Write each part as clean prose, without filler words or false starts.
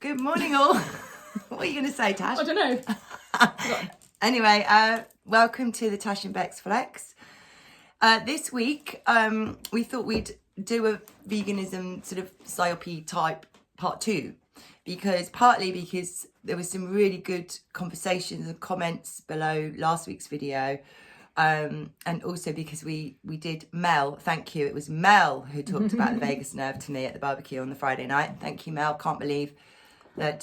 Good morning, all. What are you going to say, Tash? I don't know. Anyway, welcome to the Tash and Bex Flex. This week, we thought we'd do a veganism sort of Psyop type part 2, partly because there was some really good conversations and comments below last week's video, and also because we did Mel. Thank you. It was Mel who talked about the vagus nerve to me at the barbecue on the Friday night. Thank you, Mel. Can't believe that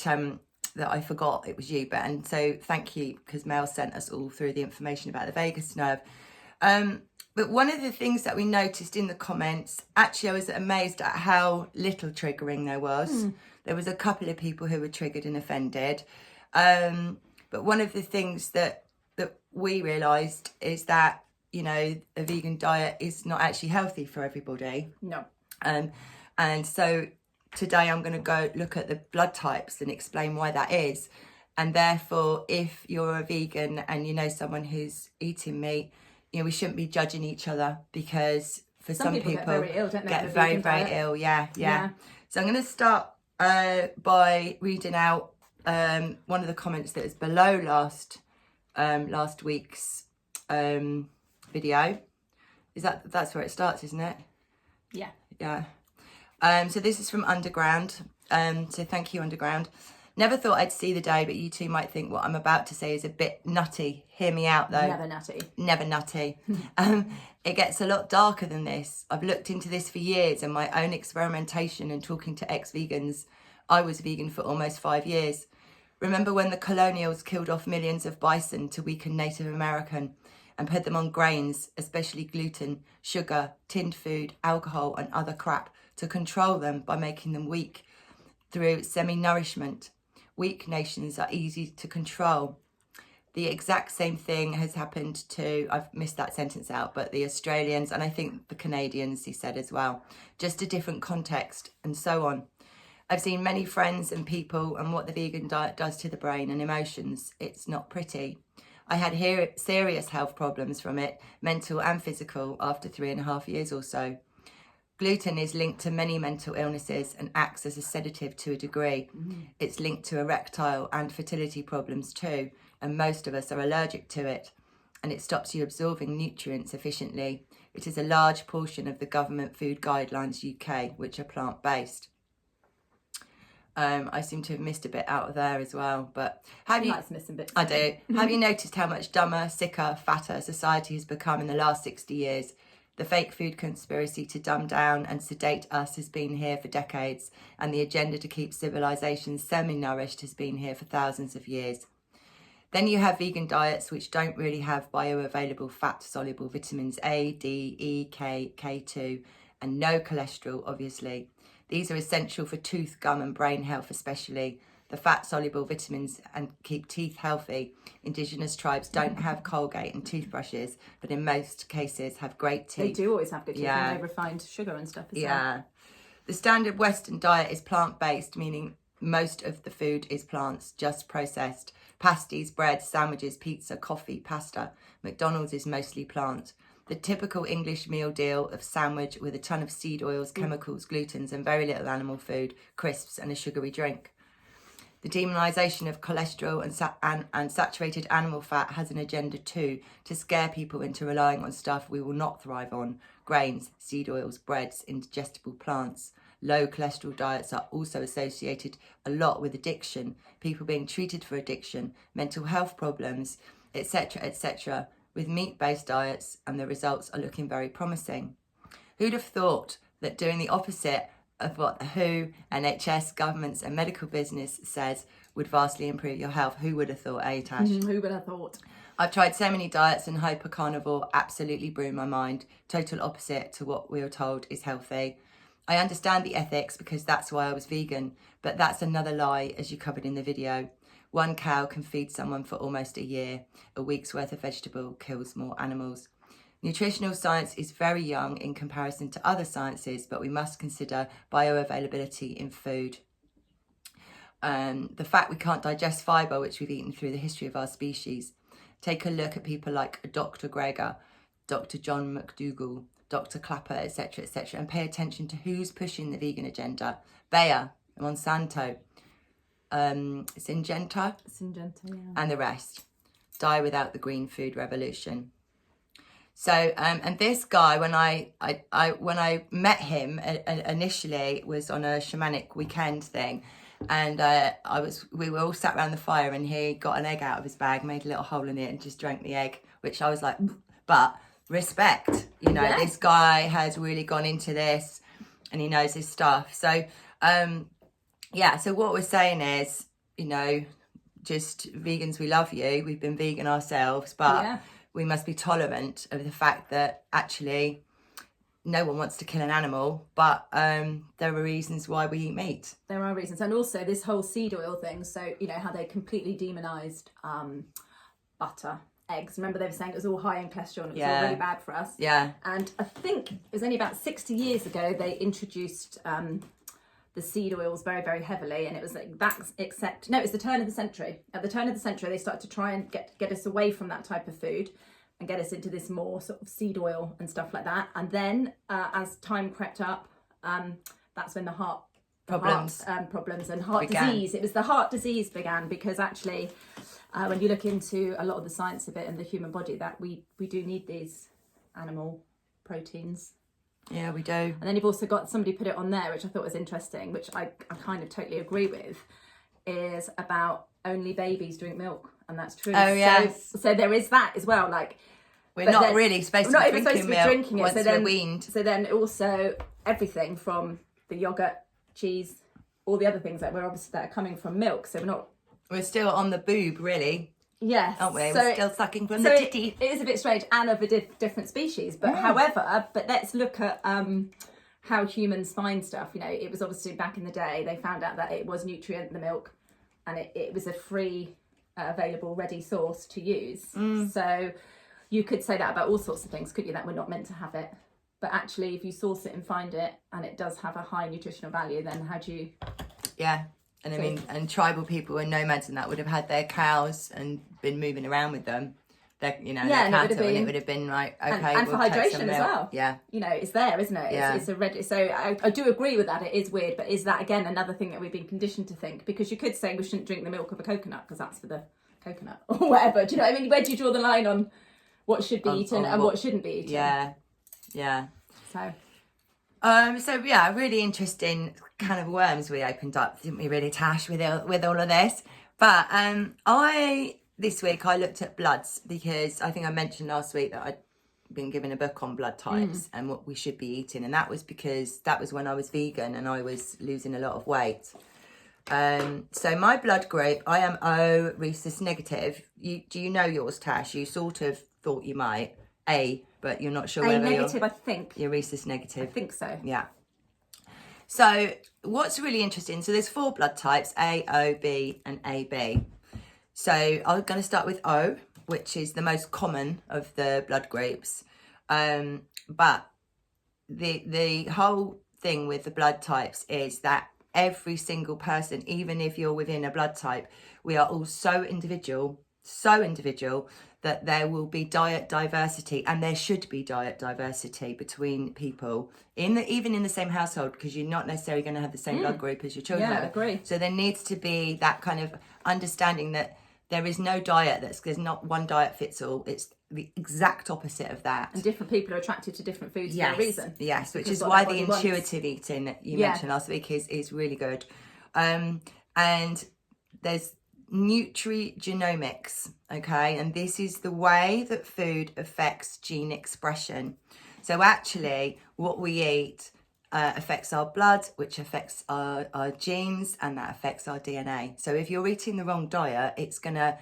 that I forgot it was you, and so thank you, because Mel sent us all through the information about the vagus nerve. But one of the things that we noticed in the comments, actually I was amazed at how little triggering there was. There was a couple of people who were triggered and offended, but one of the things that we realised is that, you know, a vegan diet is not actually healthy for everybody. No. And so today I'm going to go look at the blood types and explain why that is. And therefore, if you're a vegan and you know someone who's eating meat, you know, we shouldn't be judging each other, because for some people get very ill, don't they? Get very, very ill. Yeah. So I'm going to start by reading out one of the comments that is below last week's video. That's where it starts, isn't it? Yeah. Yeah. So this is from Underground. So thank you, Underground. Never thought I'd see the day, but you two might think what I'm about to say is a bit nutty. Hear me out, though. Never nutty. Never nutty. It gets a lot darker than this. I've looked into this for years, and my own experimentation and talking to ex-vegans. I was vegan for almost 5 years. Remember when the colonials killed off millions of bison to weaken Native American and put them on grains, especially gluten, sugar, tinned food, alcohol and other crap, to control them by making them weak through semi-nourishment. Weak nations are easy to control. The exact same thing has happened to, I've missed that sentence out, but the Australians, and I think the Canadians, he said as well. Just a different context, and so on. I've seen many friends and people and what the vegan diet does to the brain and emotions. It's not pretty. I had serious health problems from it, mental and physical, after 3.5 years or so. Gluten is linked to many mental illnesses and acts as a sedative to a degree. It's linked to erectile and fertility problems too, and most of us are allergic to it. And it stops you absorbing nutrients efficiently. It is a large portion of the government food guidelines UK, which are plant-based. I seem to have missed a bit out of there as well, but have you? Missing bits. I do. Have you noticed how much dumber, sicker, fatter society has become in the last 60 years? The fake food conspiracy to dumb down and sedate us has been here for decades, and the agenda to keep civilizations semi-nourished has been here for thousands of years. Then you have vegan diets which don't really have bioavailable fat-soluble vitamins A, D, E, K, K2, and no cholesterol, obviously. These are essential for tooth, gum and brain health especially. The fat-soluble vitamins and keep teeth healthy. Indigenous tribes don't have Colgate and toothbrushes, but in most cases have great teeth. They do always have good teeth, and they refined sugar and stuff as well. The standard Western diet is plant-based, meaning most of the food is plants, just processed. Pasties, bread, sandwiches, pizza, coffee, pasta. McDonald's is mostly plant. The typical English meal deal of sandwich with a ton of seed oils, chemicals, glutens and very little animal food, crisps and a sugary drink. The demonisation of cholesterol and saturated animal fat has an agenda too, to scare people into relying on stuff we will not thrive on. Grains, seed oils, breads, indigestible plants. Low cholesterol diets are also associated a lot with addiction, people being treated for addiction, mental health problems, etc., etc., with meat-based diets, and the results are looking very promising. Who'd have thought that doing the opposite of what the WHO, NHS, governments and medical business says would vastly improve your health? Who would have thought, Tash? Who would have thought? I've tried so many diets and hyper-carnivore absolutely blew my mind. Total opposite to what we are told is healthy. I understand the ethics because that's why I was vegan, but that's another lie, as you covered in the video. 1 cow can feed someone for almost a year. A week's worth of vegetable kills more animals. Nutritional science is very young in comparison to other sciences, but we must consider bioavailability in food. The fact we can't digest fibre, which we've eaten through the history of our species. Take a look at people like Dr. Greger, Dr. John McDougall, Dr. Clapper, etc., and pay attention to who's pushing the vegan agenda. Bayer, Monsanto. Syngenta, and the rest. Die Without the Green Food Revolution. So, and this guy, when I met him initially, it was on a shamanic weekend thing, and we were all sat around the fire, and he got an egg out of his bag, made a little hole in it, and just drank the egg, which I was like, but respect, you know, this guy has really gone into this, and he knows his stuff. So, so what we're saying is, you know, just vegans, we love you. We've been vegan ourselves, but we must be tolerant of the fact that actually no one wants to kill an animal, but there are reasons why we eat meat. There are reasons. And also this whole seed oil thing. So, you know, how they completely demonized butter, eggs. Remember they were saying it was all high in cholesterol and it was all really bad for us. Yeah. And I think it was only about 60 years ago they introduced the seed oils very, very heavily, and it was like that, except no, it was the turn of the century. At the turn of the century they started to try and get us away from that type of food and get us into this more sort of seed oil and stuff like that. And then as time crept up, that's when the heart problems and heart disease, it was the heart disease began, because actually when you look into a lot of the science of it and the human body, that we do need these animal proteins. Yeah, we do. And then you've also got, somebody put it on there, which I thought was interesting, which I kind of totally agree with, is about only babies drink milk. And that's true. Oh, yes. So there is that as well. Like, we're not really supposed to be drinking milk once we're weaned. So then also everything from the yogurt, cheese, all the other things that are coming from milk. So we're still on the boob, really. Yes. Aren't we? We're still sucking from the titty. It is a bit strange, and of a different species. But however, let's look at how humans find stuff. You know, it was obviously back in the day, they found out that it was nutrient, the milk, and it was a free, available, ready source to use. So you could say that about all sorts of things, couldn't you? That we're not meant to have it. But actually, if you source it and find it, and it does have a high nutritional value, then how do you... Yeah. And I mean, and tribal people and nomads and that would have had their cows and been moving around with them, their, you know, their cattle, and it would have been like, okay, and for hydration as well. Yeah, you know, it's there, isn't it? It's a red. So I do agree with that. It is weird, but is that again another thing that we've been conditioned to think? Because you could say we shouldn't drink the milk of a coconut because that's for the coconut or whatever. Do you know what I mean? Where do you draw the line on what should be eaten and what shouldn't be eaten? Yeah. So really interesting kind of worms we opened up, didn't we, really, Tash, with all of this. But this week I looked at bloods, because I think I mentioned last week that I'd been given a book on blood types and what we should be eating, and that was because that was when I was vegan and I was losing a lot of weight. So my blood group, I am O rhesus negative. Do you know yours, Tash? You sort of thought you might. A, but you're not sure whether negative, I think. You're rhesus negative. I think so. Yeah. So what's really interesting, so there's 4 blood types, A, O, B and AB. So I'm going to start with O, which is the most common of the blood groups. But the whole thing with the blood types is that every single person, even if you're within a blood type, we are all so individual that there will be diet diversity, and there should be diet diversity between people even in the same household, because you're not necessarily going to have the same blood group as your children. Yeah, I agree. So there needs to be that kind of understanding that there is no diet there's not one diet fits all. It's the exact opposite of that. And different people are attracted to different foods for a reason. Yes, which is why the intuitive eating that you mentioned last week is really good. And there's nutrigenomics, okay, and this is the way that food affects gene expression. So actually what we eat affects our blood, which affects our genes, and that affects our DNA. So if you're eating the wrong diet, it's going to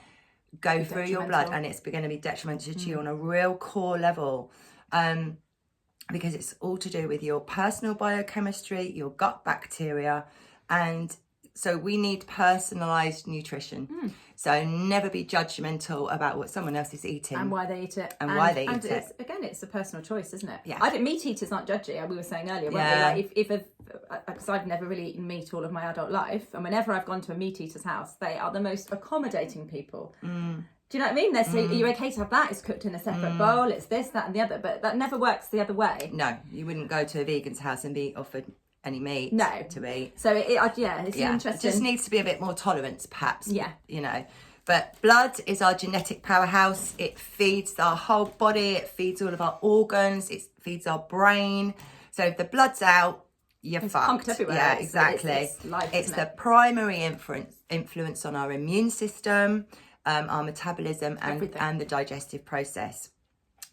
go through your blood, and it's going to be detrimental to you on a real core level, because it's all to do with your personal biochemistry, your gut bacteria, and so we need personalised nutrition. So never be judgmental about what someone else is eating. And why they eat it. And why they eat it. Again, it's a personal choice, isn't it? Yeah. I think meat eaters aren't judgy. We were saying earlier, weren't we? Like because I've never really eaten meat all of my adult life. And whenever I've gone to a meat eater's house, they are the most accommodating people. Do you know what I mean? They say, are you okay to have that? It's cooked in a separate bowl. It's this, that and the other. But that never works the other way. No, you wouldn't go to a vegan's house and be offered any meat No. to eat. So it's interesting. It just needs to be a bit more tolerance, perhaps. Yeah. You know. But blood is our genetic powerhouse. It feeds our whole body. It feeds all of our organs. It feeds our brain. So if the blood's out, you're fucked. Pumped everywhere. Yeah, exactly. It's life, it's isn't the primary influence on our immune system, our metabolism, and the digestive process.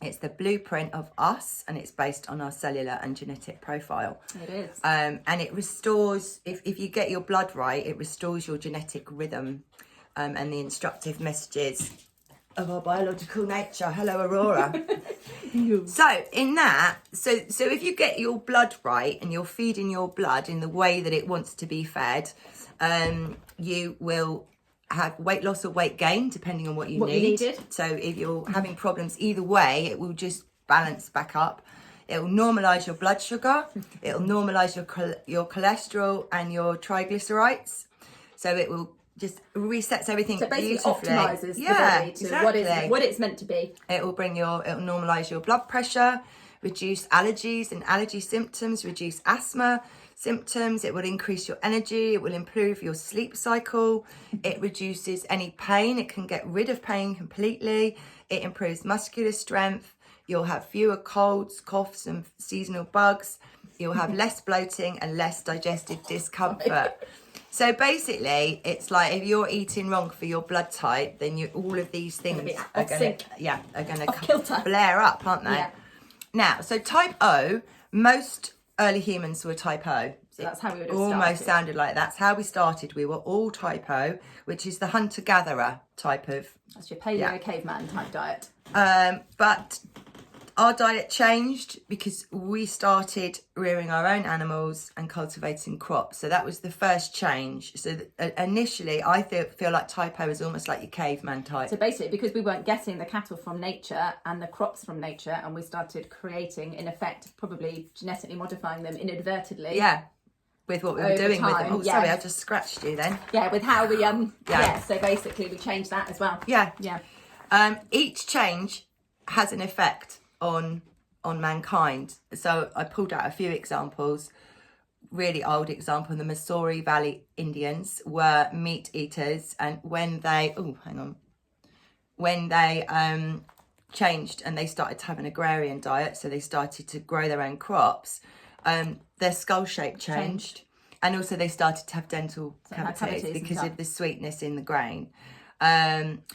It's the blueprint of us, and it's based on our cellular and genetic profile. It is. And it restores, if you get your blood right, it restores your genetic rhythm. And the instructive messages of our biological nature. Hello, Aurora. So in that, so if you get your blood right and you're feeding your blood in the way that it wants to be fed, you will have weight loss or weight gain depending on what you need. So if you're having problems either way, it will just balance back up. It will normalise your blood sugar. It will normalise your cholesterol and your triglycerides. So it will just resets everything. So it basically beautifully. optimises the body to exactly. what it's meant to be. It will normalise your blood pressure, reduce allergies and allergy symptoms, reduce asthma symptoms. It will increase your energy. It will improve your sleep cycle. It reduces any pain. It can get rid of pain completely. It improves muscular strength. You'll have fewer colds, coughs and seasonal bugs. You'll have less bloating and less digestive discomfort. So basically, it's like if you're eating wrong for your blood type, then all of these things are going to flare up, aren't they? Yeah. Now, so type O, most early humans were type O. So that's how we would have almost started. Sounded like that's how we started. We were all type O, which is the hunter-gatherer type of. That's your paleo caveman type diet. But our diet changed because we started rearing our own animals and cultivating crops. So that was the first change. So initially, I feel like type O is almost like your caveman type. So basically, because we weren't getting the cattle from nature and the crops from nature, and we started creating, in effect, probably genetically modifying them inadvertently. Yeah. With what we were doing with them. Oh, yeah. sorry, I just scratched you then. Yeah, with how we so basically we changed that as well. Yeah. Yeah. Each change has an effect on mankind. So I pulled out a few examples. Really old example, the Missouri Valley Indians were meat eaters, and when they changed and they started to have an agrarian diet, so they started to grow their own crops, their skull shape changed. And also they started to have dental cavities because of the sweetness in the grain.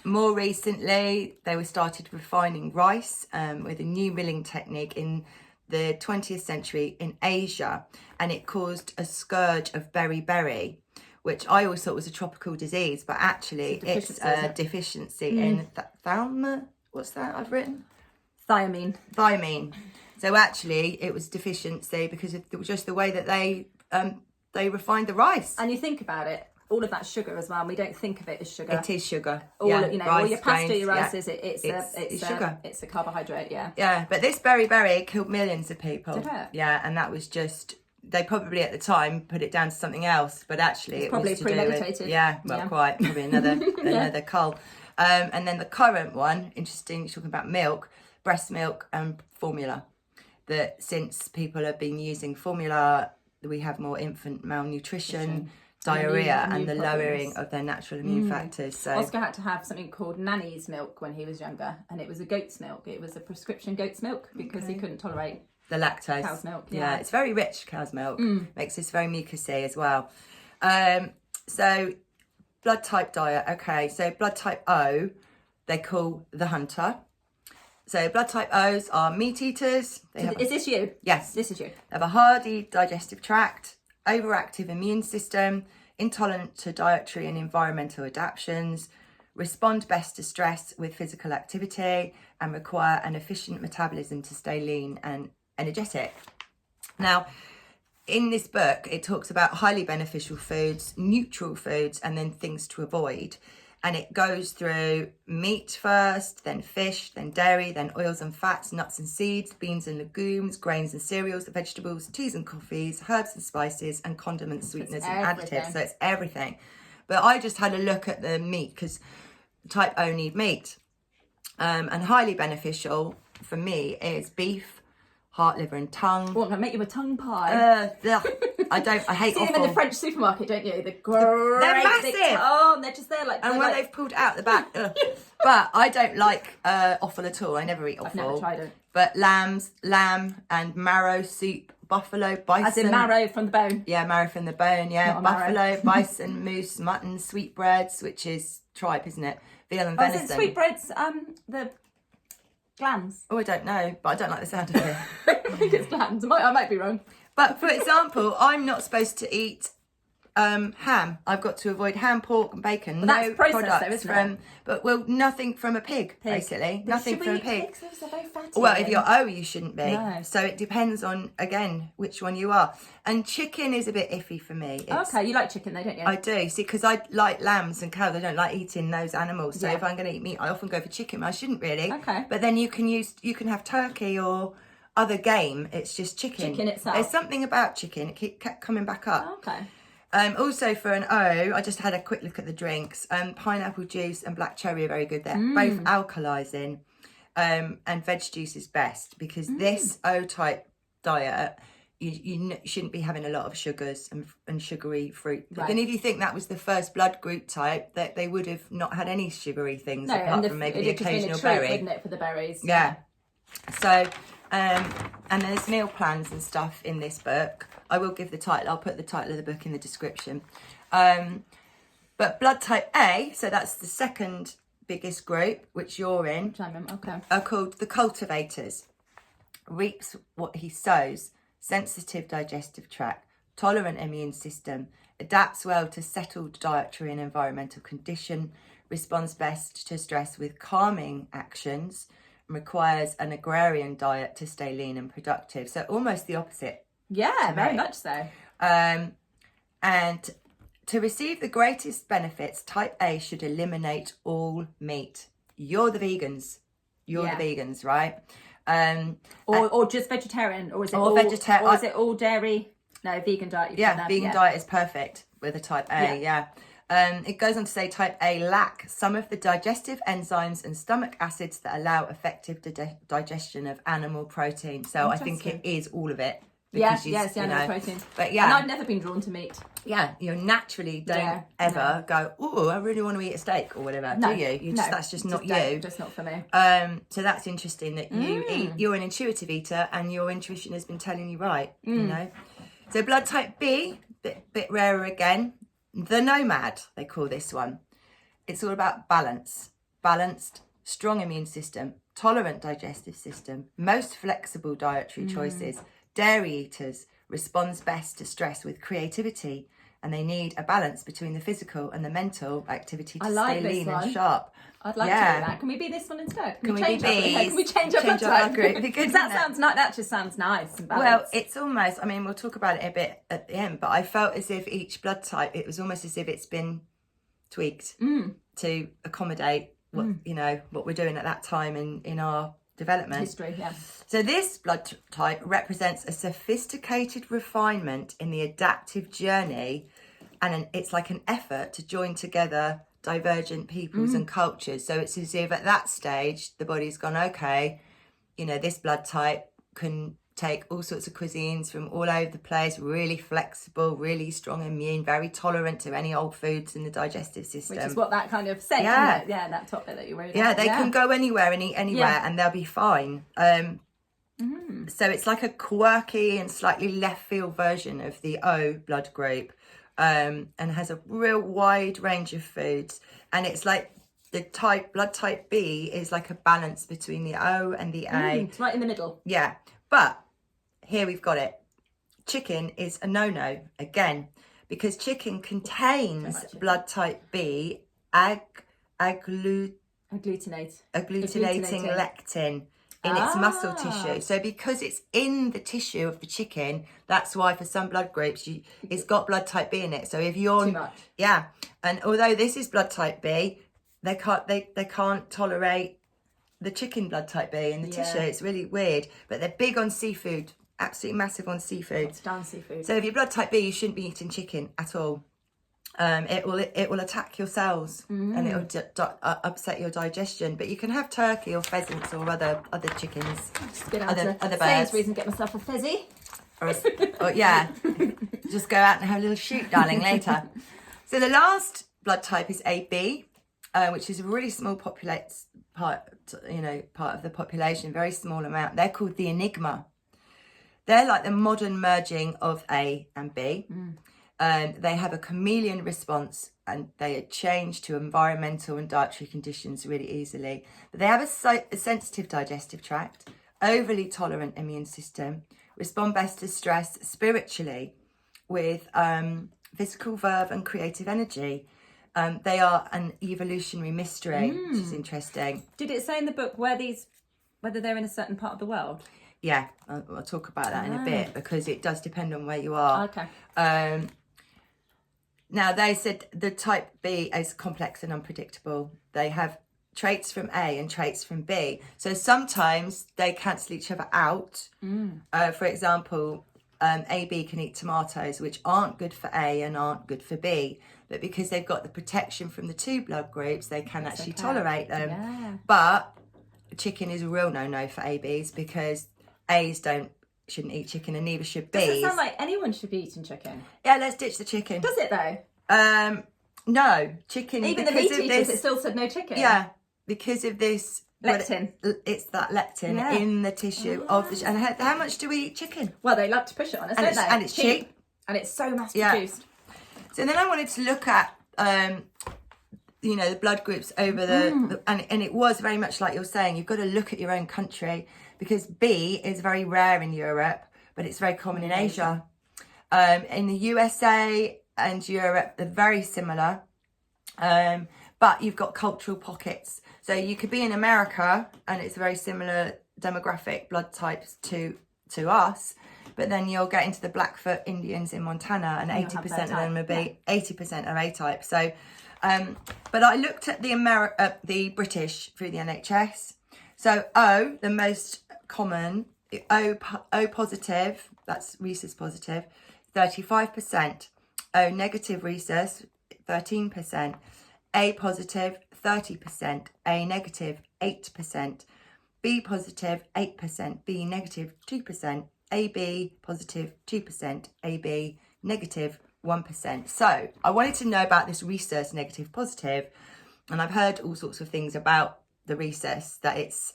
More recently, they started refining rice with a new milling technique in the 20th century in Asia, and it caused a scourge of beriberi, which I always thought was a tropical disease, but actually it's a deficiency in what's that I've written? Thiamine. So actually it was deficiency because of just the way that they refined the rice. And you think about it, all of that sugar as well, and we don't think of it as sugar. It is sugar. All rice, all your pasta, grains, your rices, it's sugar. It's a carbohydrate, yeah. Yeah, but this beriberi killed millions of people. Did it? Yeah, and that was just, they probably at the time put it down to something else, but actually it probably was to premeditated. do with, quite, probably another cull. And then the current one, interesting, you're talking about milk, breast milk and formula. That since people have been using formula, we have more infant malnutrition, diarrhea, and the lowering of their natural immune factors. So Oscar had to have something called nanny's milk when he was younger, and it was a goat's milk. It was a prescription goat's milk because he couldn't tolerate the lactose. Cow's milk. Yeah, it's very rich, cow's milk. Makes this very mucousy as well. So blood type diet. Okay, so blood type O, they call the hunter. So blood type O's are meat eaters. Is this you? Yes. This is you. They have a hardy digestive tract, overactive immune system, intolerant to dietary and environmental adaptations, respond best to stress with physical activity, and require an efficient metabolism to stay lean and energetic. Now, in this book, it talks about highly beneficial foods, neutral foods, and then things to avoid. And it goes through meat first, then fish, then dairy, then oils and fats, nuts and seeds, beans and legumes, grains and cereals, vegetables, teas and coffees, herbs and spices, and condiments, sweeteners and additives. So it's everything. But I just had a look at the meat because type O need meat. And highly beneficial for me is beef, heart, liver and tongue. What, can I make you a tongue pie? I hate See them offal. in the French supermarket, don't you? They're massive. big, and they're just there like... And when like... they've pulled out the back. But I don't like offal at all. I never eat offal. I've never tried it. But lamb and marrow soup, buffalo, bison. As in marrow from the bone. Yeah, marrow from the bone, yeah. Buffalo, bison, moose, mutton, sweetbreads, which is tripe, isn't it? Veal and venison. Is it sweetbreads, the glands? Oh, I don't know, but I don't like the sound of it. I think it's glands. I might be wrong. But for example, I'm not supposed to eat ham. I've got to avoid ham, pork and bacon. Well, that's processed though, isn't it? But nothing from a pig. Basically. But nothing should from we a pig. eat pigs? They're very fatty. Well, if you're you shouldn't be. No. So it depends on, again, which one you are. And chicken is a bit iffy for me. Okay, you like chicken though, don't you? I do. See, because I like lambs and cows. I don't like eating those animals. So Yeah. if I'm going to eat meat, I often go for chicken. I shouldn't really. Okay. But then you can have turkey or other game. It's just chicken. Chicken itself. There's something about chicken. It kept coming back up. Okay. Also for an O, I just had a quick look at the drinks. Pineapple juice and black cherry are very good. They're both alkalizing. And veg juice is best because this O-type diet, you shouldn't be having a lot of sugars and sugary fruit. Right. And if you think that was the first blood group type, that they would have not had any sugary things apart from maybe the occasional berry. Wouldn't it, for the berries? Yeah. So, and there's meal plans and stuff in this book. I will give the title. I'll put the title of the book in the description. But blood type A, so that's the second biggest group, which you're in, Okay. are called the cultivators. Reaps what he sows, sensitive digestive tract, tolerant immune system, adapts well to settled dietary and environmental condition, responds best to stress with calming actions, requires an agrarian diet to stay lean and productive. So almost the opposite. Yeah, very much so. And to receive the greatest benefits, type A should eliminate all meat. You're the vegans. You're the vegans, right? Or just vegetarian, or is it vegetarian? Or is it all dairy? No, vegan diet. Vegan diet is perfect with a type A. Yeah. It goes on to say type A lack some of the digestive enzymes and stomach acids that allow effective digestion of animal protein. So I think it is all of it. Yes, animal protein. But yeah, and I've never been drawn to meat. Yeah, you naturally don't ever go, oh, I really want to eat a steak or whatever, do you? That's just not you. Just not for me. So that's interesting that you're an intuitive eater and your intuition has been telling you right, you know. So blood type B, bit rarer again. The nomad, they call this one. It's all about balance. Balanced, strong immune system, tolerant digestive system, most flexible dietary choices. Dairy eaters responds best to stress with creativity, and they need a balance between the physical and the mental activity to stay lean and sharp. I'd like to do that. Can we be this one instead? Can we change be bees? Can we change up our blood group? Because that just sounds nice and balanced. Well, it's almost, I mean, we'll talk about it a bit at the end, but I felt as if each blood type, it was almost as if it's been tweaked to accommodate what what we're doing at that time in our development. History, yeah. So this blood type represents a sophisticated refinement in the adaptive journey, and it's like an effort to join together divergent peoples and cultures. So it's as if at that stage the body's gone, okay, this blood type can take all sorts of cuisines from all over the place, really flexible, really strong immune, very tolerant to any old foods in the digestive system. Which is what that kind of said, isn't it? Yeah, that top bit that you wrote. Yeah, they can go anywhere and eat anywhere and they'll be fine. So it's like a quirky and slightly left field version of the O blood group, and has a real wide range of foods. And it's like the blood type B is like a balance between the O and the A. It's right in the middle. Yeah, but here we've got it. Chicken is a no-no again, because chicken contains blood type B agglutinating lectin in its muscle tissue. So because it's in the tissue of the chicken, that's why for some blood groups it's got blood type B in it. So if you're too much. Yeah, and although this is blood type B, they can't tolerate the chicken blood type B in the tissue. It's really weird, but they're big on seafood, absolutely massive on seafood. It's down seafood. So if you're blood type B, you shouldn't be eating chicken at all. it will attack your cells and it will upset your digestion. But you can have turkey or pheasants or other chickens, other birds. Sainsbury's and get myself a fezzy. Or yeah, just go out and have a little shoot, darling, later. So the last blood type is AB, which is a really small part of the population, very small amount. They're called the enigma. They're like the modern merging of A and B. They have a chameleon response and they change to environmental and dietary conditions really easily. But they have a sensitive digestive tract, overly tolerant immune system, respond best to stress spiritually with physical verve and creative energy. They are an evolutionary mystery, which is interesting. Did it say in the book whether they're in a certain part of the world? Yeah, I'll talk about that in a bit because it does depend on where you are. Okay. Now, they said the type B is complex and unpredictable. They have traits from A and traits from B. So sometimes they cancel each other out. For example, AB can eat tomatoes, which aren't good for A and aren't good for B. But because they've got the protection from the two blood groups, they can actually tolerate them. Yeah. But chicken is a real no-no for ABs because A's shouldn't eat chicken and neither should B's. Doesn't sound like anyone should be eating chicken. Yeah, let's ditch the chicken. Does it though? No, chicken. Even the meat eaters, it still said no chicken. Yeah, because of this lectin. It's that lectin in the tissue of the. And how much do we eat chicken? Well, they love to push it on us, don't they? And it's cheap. And it's so mass produced. So then I wanted to look at the blood groups over and it was very much like you're saying, you've got to look at your own country because B is very rare in Europe, but it's very common in Asia. In the USA and Europe, they're very similar, but you've got cultural pockets. So you could be in America and it's a very similar demographic blood types to us, but then you'll get into the Blackfoot Indians in Montana and 80% of them will be 80% are A-type. So but I looked at the British through the NHS. So O, the most common, O positive, that's rhesus positive, 35%. O negative rhesus, 13%. A positive, 30%. A negative, 8%. B positive, 8%. B negative, 2%. AB positive, 2%. AB negative, 1%. So I wanted to know about this rhesus negative positive, and I've heard all sorts of things about the rhesus, that it's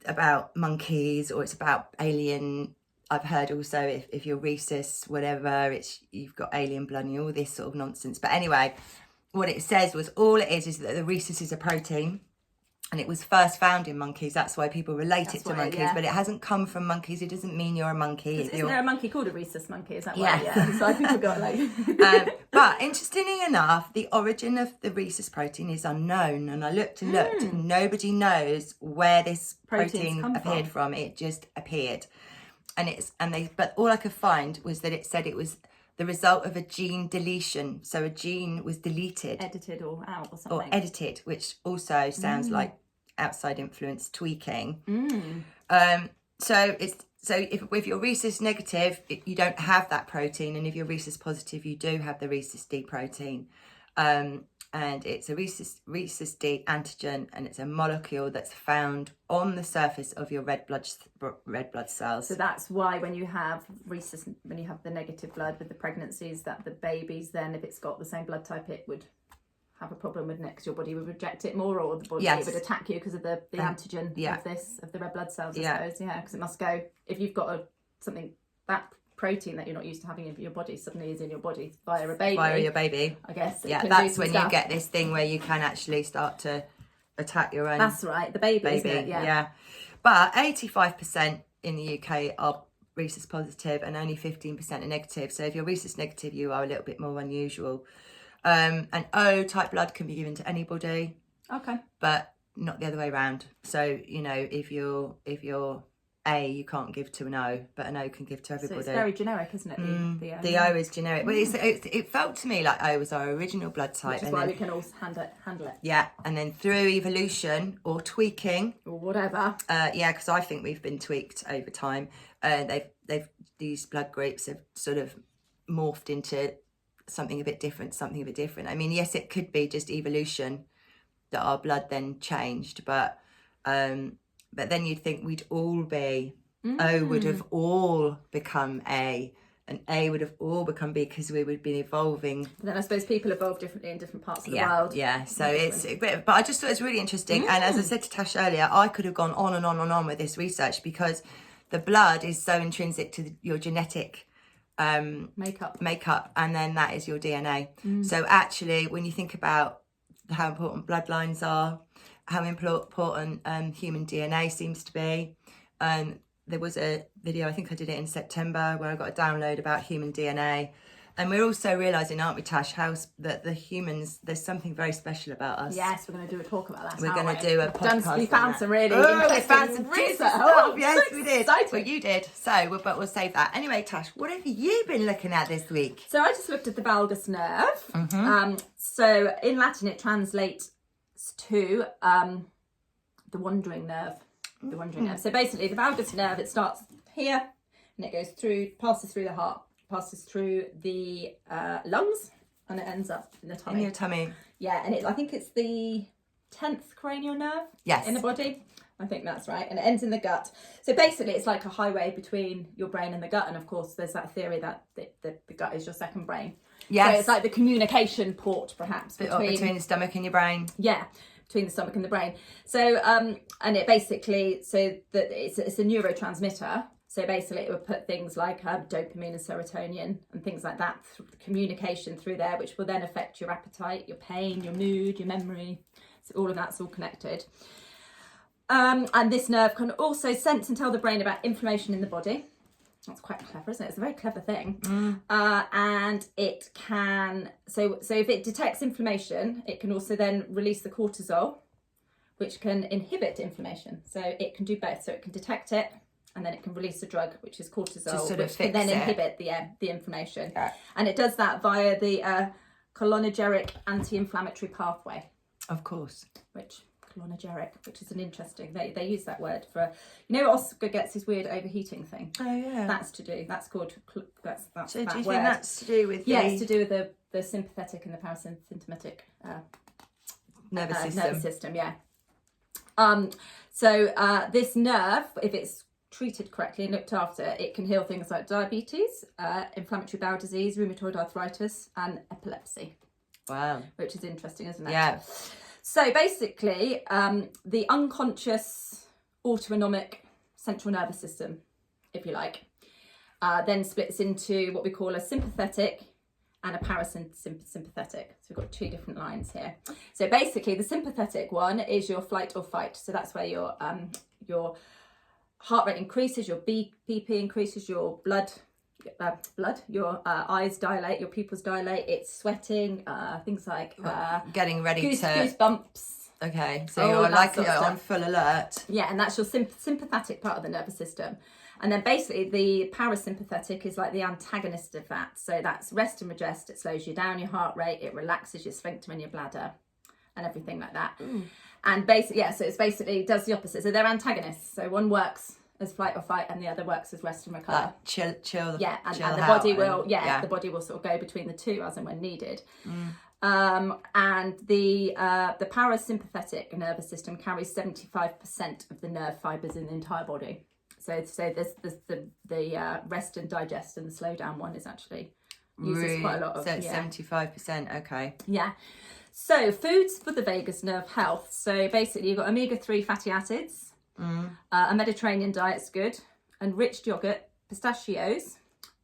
about monkeys or it's about alien. I've heard also if you're rhesus whatever, you've got alien blood and all this sort of nonsense. But anyway, what it says was all it is that the rhesus is a protein. And it was first found in monkeys. That's why people relate it to monkeys. But it hasn't come from monkeys. It doesn't mean you're a monkey. Isn't there a monkey called a rhesus monkey? Is that why? Yeah. So I think got like. But interestingly enough, the origin of the rhesus protein is unknown. And I looked and looked. And nobody knows where this protein appeared from. It just appeared. But all I could find was that it said it was the result of a gene deletion. So a gene was deleted. Edited or out or something. Or edited, which also sounds like outside influence tweaking. So if you're rhesus negative, you don't have that protein. And if you're rhesus positive, you do have the rhesus D protein. And it's a rhesus D antigen, and it's a molecule that's found on the surface of your red blood cells. So that's why when you have the negative blood with the pregnancies, that the babies then, if it's got the same blood type, it would have a problem, wouldn't it? Because your body would reject it more, or the body would attack you because of the antigen of the red blood cells, I suppose. Yeah, because it must go, if you've got something that protein that you're not used to having in your body suddenly is in your body via your baby, I guess. That's when you get this thing where you can actually start to attack your own. That's right, the baby. Isn't it? Yeah. But 85% in the UK are rhesus positive and only 15% are negative. So if you're rhesus negative, you are a little bit more unusual. And O type blood can be given to anybody. Okay. But not the other way around. So, if you're A, you can't give to an O, but an O can give to everybody. So it's very generic, isn't it? The O is generic. Well, it felt to me like O was our original blood type. Which is why we can all handle it. Yeah, and then through evolution or tweaking. Or whatever. Because I think we've been tweaked over time. These blood groups have sort of morphed into something a bit different. I mean, yes, it could be just evolution that our blood then changed, but then you'd think we'd all be O would have all become A, and A would have all become B because we would have been evolving. But then I suppose people evolve differently in different parts of the world. Yeah, so it's a bit, but I just thought it was really interesting. And as I said to Tash earlier, I could have gone on and on and on with this research because the blood is so intrinsic to your genetic makeup, and then that is your DNA. So actually, when you think about how important bloodlines are, how important human DNA seems to be, there was a video, I think I did it in September, where I got a download about human DNA. And we're also realising, aren't we, Tash, that the humans, there's something very special about us. Yes, we're going to do a talk about that. We're going to do a podcast. We found some really we found some research. Stuff. Yes, we did. Exciting. Well, you did. But we'll save that. Anyway, Tash, what have you been looking at this week? So I just looked at the valgus nerve. So in Latin, it translates to the wandering nerve. The wandering nerve. So basically, the valgus nerve, it starts here and it goes through, passes through the heart, passes through the lungs, and it ends up in the tummy. In your tummy. Yeah, and I think it's the 10th cranial nerve in the body. I think that's right. And it ends in the gut. So basically, it's like a highway between your brain and the gut. And of course, there's that theory that the gut is your second brain. Yes. So it's like the communication port, perhaps, between the stomach and your brain. Yeah, between the stomach and the brain. So, and it basically, so that it's a neurotransmitter. So basically, it would put things like dopamine and serotonin and things like that, communication through there, which will then affect your appetite, your pain, your mood, your memory. So all of that's all connected. And this nerve can also sense and tell the brain about inflammation in the body. That's quite clever, isn't it? It's a very clever thing. And it can, so if it detects inflammation, it can also then release the cortisol, which can inhibit inflammation. So it can do both. So it can detect it, and then it can release a drug, which is cortisol, which can then inhibit the inflammation. Yeah. And it does that via the cholinergic anti-inflammatory pathway. Of course. Which is an interesting, they use that word for, you know, Oscar gets his weird overheating thing. Oh yeah. That's called, that's so that do you word. think that's to do with it's to do with the sympathetic and the parasympathetic nervous system, yeah. This nerve, if it's treated correctly and looked after, it can heal things like diabetes, inflammatory bowel disease, rheumatoid arthritis, and epilepsy. Wow. Which is interesting, isn't it? Yeah. So basically, the unconscious autonomic central nervous system, if you like, then splits into what we call a sympathetic and a parasympathetic. So we've got two different lines here. So basically, the sympathetic one is your flight or fight. So that's where your heart rate increases, your BP increases, your your eyes dilate, your pupils dilate, it's sweating, things like getting ready goosebumps. Okay, so you're like on full alert. Yeah, and that's your sympathetic part of the nervous system. And then basically the parasympathetic is like the antagonist of that. So that's rest and digest. It slows you down, your heart rate, it relaxes your sphincter and your bladder and everything like that. And basically, so it's basically does the opposite. So they're antagonists. So one works as flight or fight, and the other works as rest and recover. Chill. And the body will, the body will sort of go between the two as and when needed. And the parasympathetic nervous system carries 75% of the nerve fibres in the entire body. So there's the rest and digest, and the slow down one is actually uses quite a lot of. So it's 75%. Okay. Yeah. So foods for the vagus nerve health. So basically, you've got omega-3 fatty acids. A Mediterranean diet's good. Enriched yogurt, pistachios,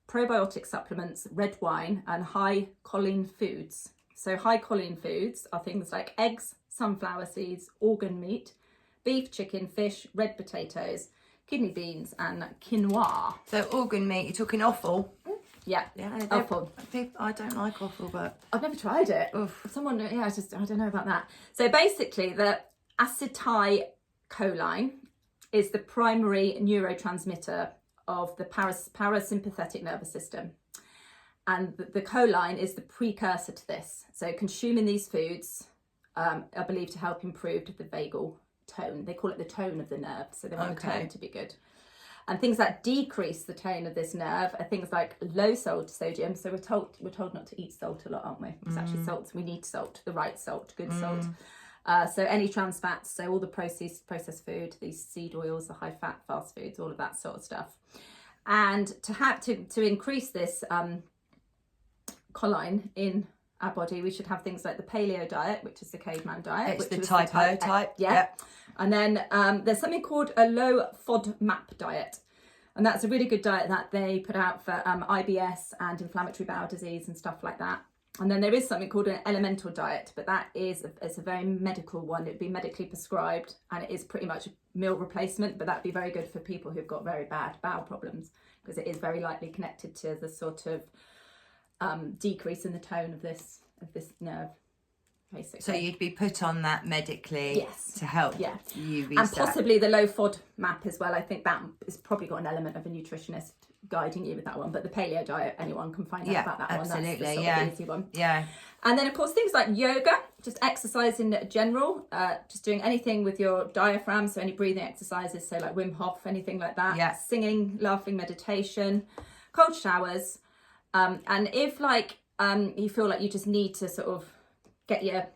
probiotic supplements, red wine, and high choline foods. So high choline foods are things like eggs, sunflower seeds, organ meat, beef, chicken, fish, red potatoes, kidney beans, and quinoa. So organ meat, you're talking offal? Yeah, offal. I don't like offal, but I've never tried it. Oof. Someone, I don't know about that. So basically, the acetylcholine is the primary neurotransmitter of the parasympathetic nervous system. And the choline is the precursor to this. So consuming these foods are believed to help improve the vagal tone. They call it the tone of the nerve. So they want the tone to be good. And things that decrease the tone of this nerve are things like low sodium. So we're told not to eat salt a lot, aren't we? It's actually salt. We need salt, the right salt, good salt. So any trans fats, so all the processed food, these seed oils, the high fat fast foods, all of that sort of stuff. And to increase this choline in our body, we should have things like the paleo diet, which is the caveman diet. It's which the was type O type. Yeah. Yep. And then there's something called a low FODMAP diet. And that's a really good diet that they put out for IBS and inflammatory bowel disease and stuff like that. And then there is something called an elemental diet, but that is it's a very medical one. It'd be medically prescribed, and it is pretty much a meal replacement, but that'd be very good for people who've got very bad bowel problems, because it is very likely connected to the sort of decrease in the tone of this nerve, basically. So you'd be put on that medically, yes, to help yeah, you reset. And possibly the low FODMAP as well. I think that has probably got an element of a nutritionist guiding you with that one, but the paleo diet, anyone can find out about that absolutely, one. That's the sort of easy one. Yeah. And then of course things like yoga, just exercise in general, just doing anything with your diaphragm, so any breathing exercises, so like Wim Hof, anything like that. Yeah. Singing, laughing, meditation, cold showers, and if like you feel like you just need to sort of get your,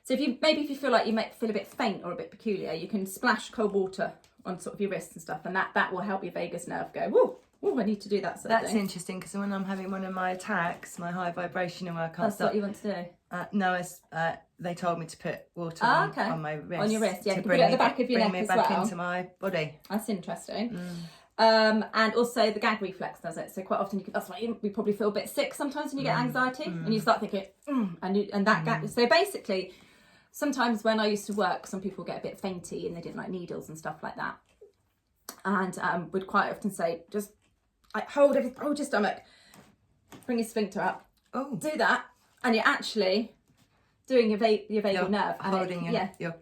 so if you feel like you might feel a bit faint or a bit peculiar, you can splash cold water on sort of your wrists and stuff, and that will help your vagus nerve go, whoa. Oh, I need to do that sort of thing. That's interesting, because when I'm having one of my attacks, my high vibration and where I can't That's stop. what you want to do? No, they told me to put water on my wrist. On your wrist, yeah. To You can bring put it at the back of your neck bring me as back well. into my body. That's interesting. And also the gag reflex does it. So quite often that's why we probably feel a bit sick sometimes when you get anxiety and you start thinking, and that gag. So basically, sometimes when I used to work, some people get a bit fainty and they didn't like needles and stuff like that. And would quite often say, just hold your stomach, bring your sphincter up, do that, and you're actually doing your vagal nerve, holding your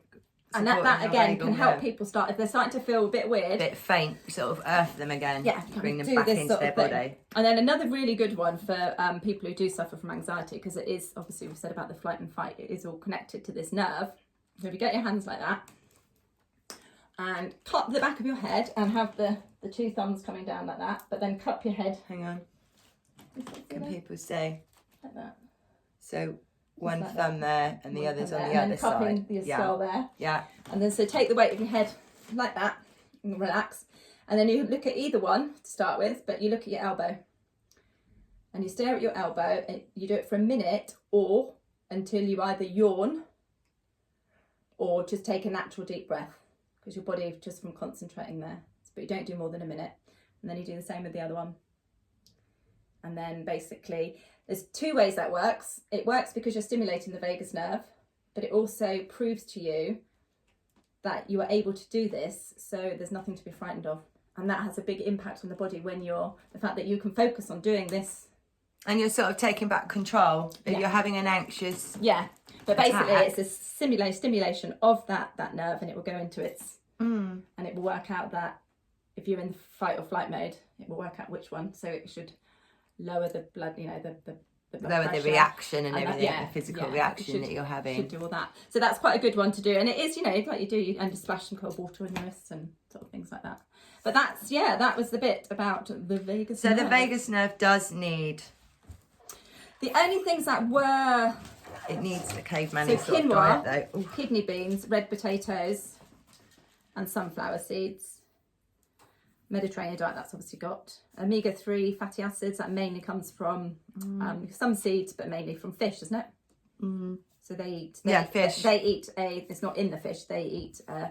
and that again can help people start, if they're starting to feel a bit weird, a bit faint, sort of earth them again, bring them do back this into sort their of thing. body. And then another really good one for people who do suffer from anxiety, because it is, obviously we've said about the flight and fight, it is all connected to this nerve. So if you get your hands like that and cup the back of your head and have the two thumbs coming down like that, but then cup your head. Hang on. Can people say? Like that. So one like thumb there and the One other's thumb on there, the and other then cupping side. your skull there. Yeah. And then so take the weight of your head like that and relax. And then you look at either one to start with, but you look at your elbow. And you stare at your elbow, and you do it for a minute or until you either yawn or just take a natural deep breath, because your body, just from concentrating there, but you don't do more than a minute. And then you do the same with the other one. And then basically there's two ways that works. It works because you're stimulating the vagus nerve, but it also proves to you that you are able to do this, so there's nothing to be frightened of. And that has a big impact on the body when the fact that you can focus on doing this. And you're sort of taking back control if you're having an anxious but basically attack. it's a stimulation of that nerve, and it will go into its and it will work out that if you're in fight or flight mode, it will work out which one. So it should lower the blood, the blood lower pressure, the reaction and everything, the physical reaction that you're having. Should do all that. So that's quite a good one to do, and it is, like you do, and just splash some cold water on your wrists and sort of things like that. But that was the bit about the vagus nerve. So the vagus nerve does need. The only things that were. It needs the caveman So sort of quinoa, diet though. kidney beans, red potatoes, and sunflower seeds. Mediterranean diet, that's obviously got omega-3 fatty acids. That mainly comes from some seeds, but mainly from fish, isn't it? So they eat fish. They eat it's not in the fish. They eat a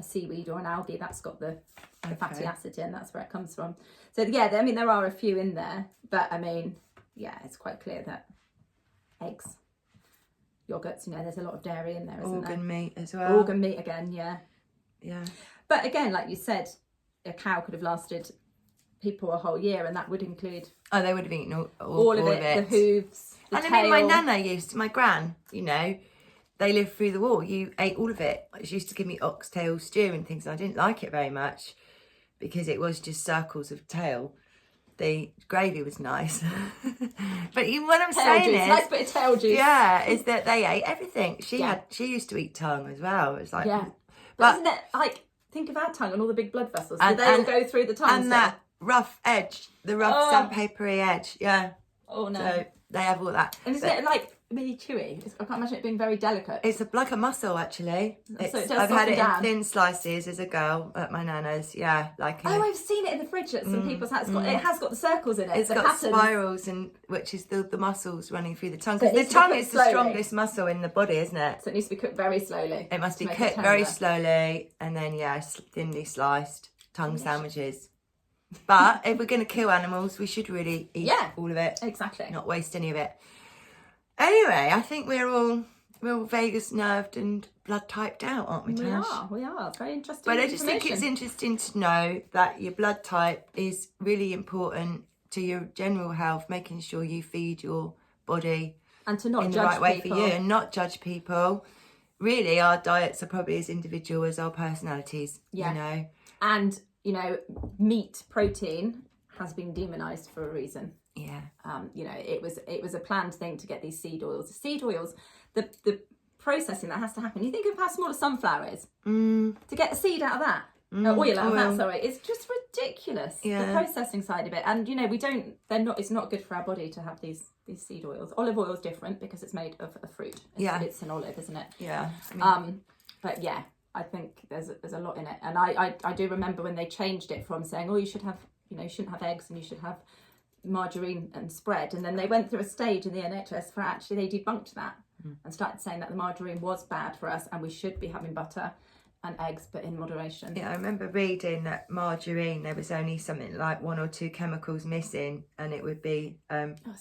seaweed or an algae that's got the fatty acid in. That's where it comes from. So there are a few in there, but it's quite clear that eggs, yogurts, there's a lot of dairy in there, isn't there? Organ meat as well. Organ meat again, yeah. But again, like you said, a cow could have lasted people a whole year, and that would include. Oh, they would have eaten all of it. The hooves, the and tail. my nana my gran, they lived through the war. You ate all of it. She used to give me oxtail stew and things. And I didn't like it very much because it was just circles of tail. The gravy was nice, but what I'm saying is, nice bit of tail juice. Yeah, is that they ate everything. She used to eat tongue as well. It was like, but isn't it like Think of our tongue and all the big blood vessels. And- Did they all and- go through the tongue? And still? that rough edge, the rough sandpapery edge. Yeah. Oh no. So they have all that. And isn't it like really chewy? I can't imagine it being very delicate. It's like a muscle, actually. So it does I've had soften it down. in thin slices as a girl at my nana's. Yeah, like Oh, I've seen it in the fridge at some people's houses. It has got the circles in it. it's the got patterns. spirals, and which is the muscles running through the tongue. So it Because needs the to be tongue cooked is the slowly. strongest muscle in the body, isn't it? So it needs to be cooked very slowly. It must be to make cooked it very tender. slowly, and then thinly sliced tongue sandwiches. But if we're going to kill animals, we should really eat all of it, Exactly. not waste any of it. Anyway, I think we're all vagus nerved and blood typed out, aren't we, Tash? We are. Very interesting. But I just think it's information. interesting to know that your blood type is really important to your general health, making sure you feed your body and to not in the judge right way people. for you and not judge people. Really, our diets are probably as individual as our personalities, you know. And, you know, meat, protein has been demonized for a reason. Yeah. You know, it was a planned thing to get these seed oils. The seed oils, the processing that has to happen. You think of how small a sunflower is. To get a seed out of that, oil out of that, sorry, it's just ridiculous. Yeah. The processing side of it. And, you know, it's not good for our body to have these seed oils. Olive oil is different because it's made of a fruit. It's an olive, isn't it? Yeah. But yeah, I think there's a lot in it. And I do remember when they changed it from saying, oh, you shouldn't have eggs and you should have margarine and spread, and then they went through a stage in the NHS where actually they debunked that and started saying that the margarine was bad for us and we should be having butter and eggs, but in moderation. Yeah, I remember reading that margarine, there was only something like 1 or 2 chemicals missing, and it would be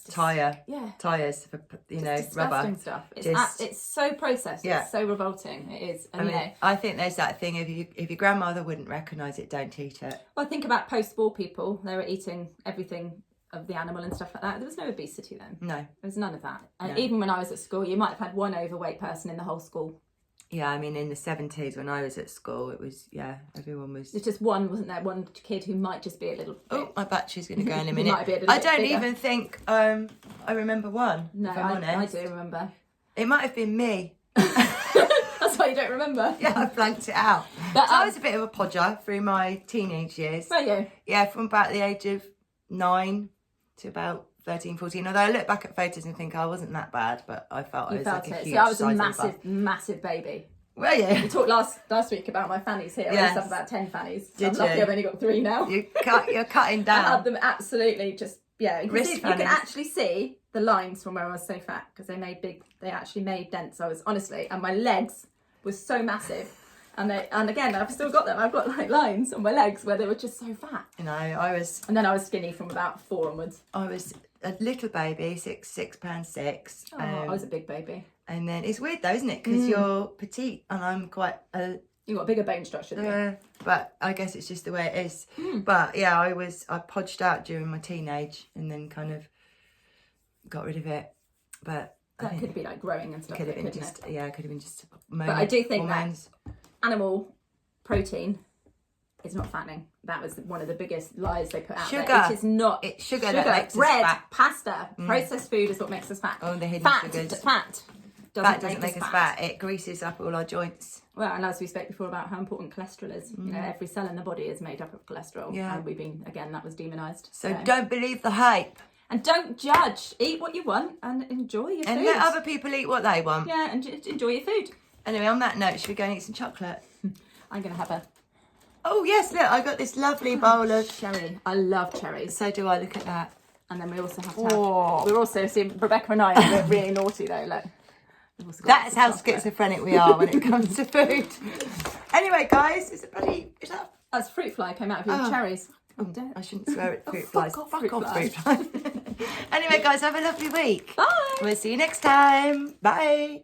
tyres for Disgusting rubber stuff. Just- It's so processed. Yeah. It's so revolting. It is. And, I you mean, know, I think there's that thing, if your grandmother wouldn't recognise it, don't eat it. well, think about post-war people. They were eating everything of the animal and stuff like that. There was no obesity then. No. There was none of that. And No. even when I was at school, you might have had one overweight person in the whole school. Yeah, I mean, in the 70s when I was at school, it was, everyone was... There's just one, wasn't there? One kid who might just be a little bit... Oh, my battery's going to go in a He minute. might be a little I bit don't bigger. even think I remember one, No, if I'm I honest. do remember. It might have been me. That's why you don't remember. Yeah, I blanked it out. But, So I was a bit of a podger through my teenage years. were you? Yeah, from about the age of 9 to about 13, 14. Although I look back at photos and think I wasn't that bad, but I felt I You was felt like a it. huge See, I was a size massive, over. massive baby. Were you? We talked last week about my fannies here. I Yes. used to have about 10 fannies. So Did I'm lucky you? I've only got 3 now. You're cutting I down. had them absolutely just, yeah. You can, Wrist see, you can fannies. actually see the lines from where I was so fat because they actually made dents. I was, honestly, and my legs were so massive. And again, I've still got them. I've got like lines on my legs where they were just so fat. You know, I was And then I was skinny from about 4 onwards. a little baby, 6'6". Oh, I was a big baby. And then it's weird though, isn't it? Because you're petite and I'm quite You got a bigger bone structure than me. but I guess it's just the way it is. But yeah, I podged out during my teenage and then kind of got rid of it. But That could be like growing and stuff. could have been couldn't just it? it could have been just But I do think hormones. that animal protein is not fattening. That was one of the biggest lies they put out Sugar. there. It is not. It's sugar that makes us bread, fat. pasta, processed food is what makes us fat. Oh, the hidden fat, sugars. Fat Fat doesn't make us fat. It greases up all our joints. Well, and as we spoke before about how important cholesterol is, you know, every cell in the body is made up of cholesterol. Yeah. And that was demonised. So don't believe the hype. And don't judge. Eat what you want and enjoy your And food. let other people eat what they want. Yeah, and enjoy your food. Anyway, on that note, should we go and eat some chocolate? I'm going to have a Oh, yes, look, I got this lovely bowl of... cherry. I love cherries. So do I, look at that. And then we also have to Oh. we're also, see, Rebecca and I are really naughty though, look. We've also got That's some how chocolate. schizophrenic we are when it comes to food. Anyway, guys, is that... That's fruit fly came out of your cherries. Oh, dear. I shouldn't swear at fruit fuck flies. off, Fuck fruit off, fly. fruit flies. Anyway, guys, have a lovely week. Bye. We'll see you next time. Bye.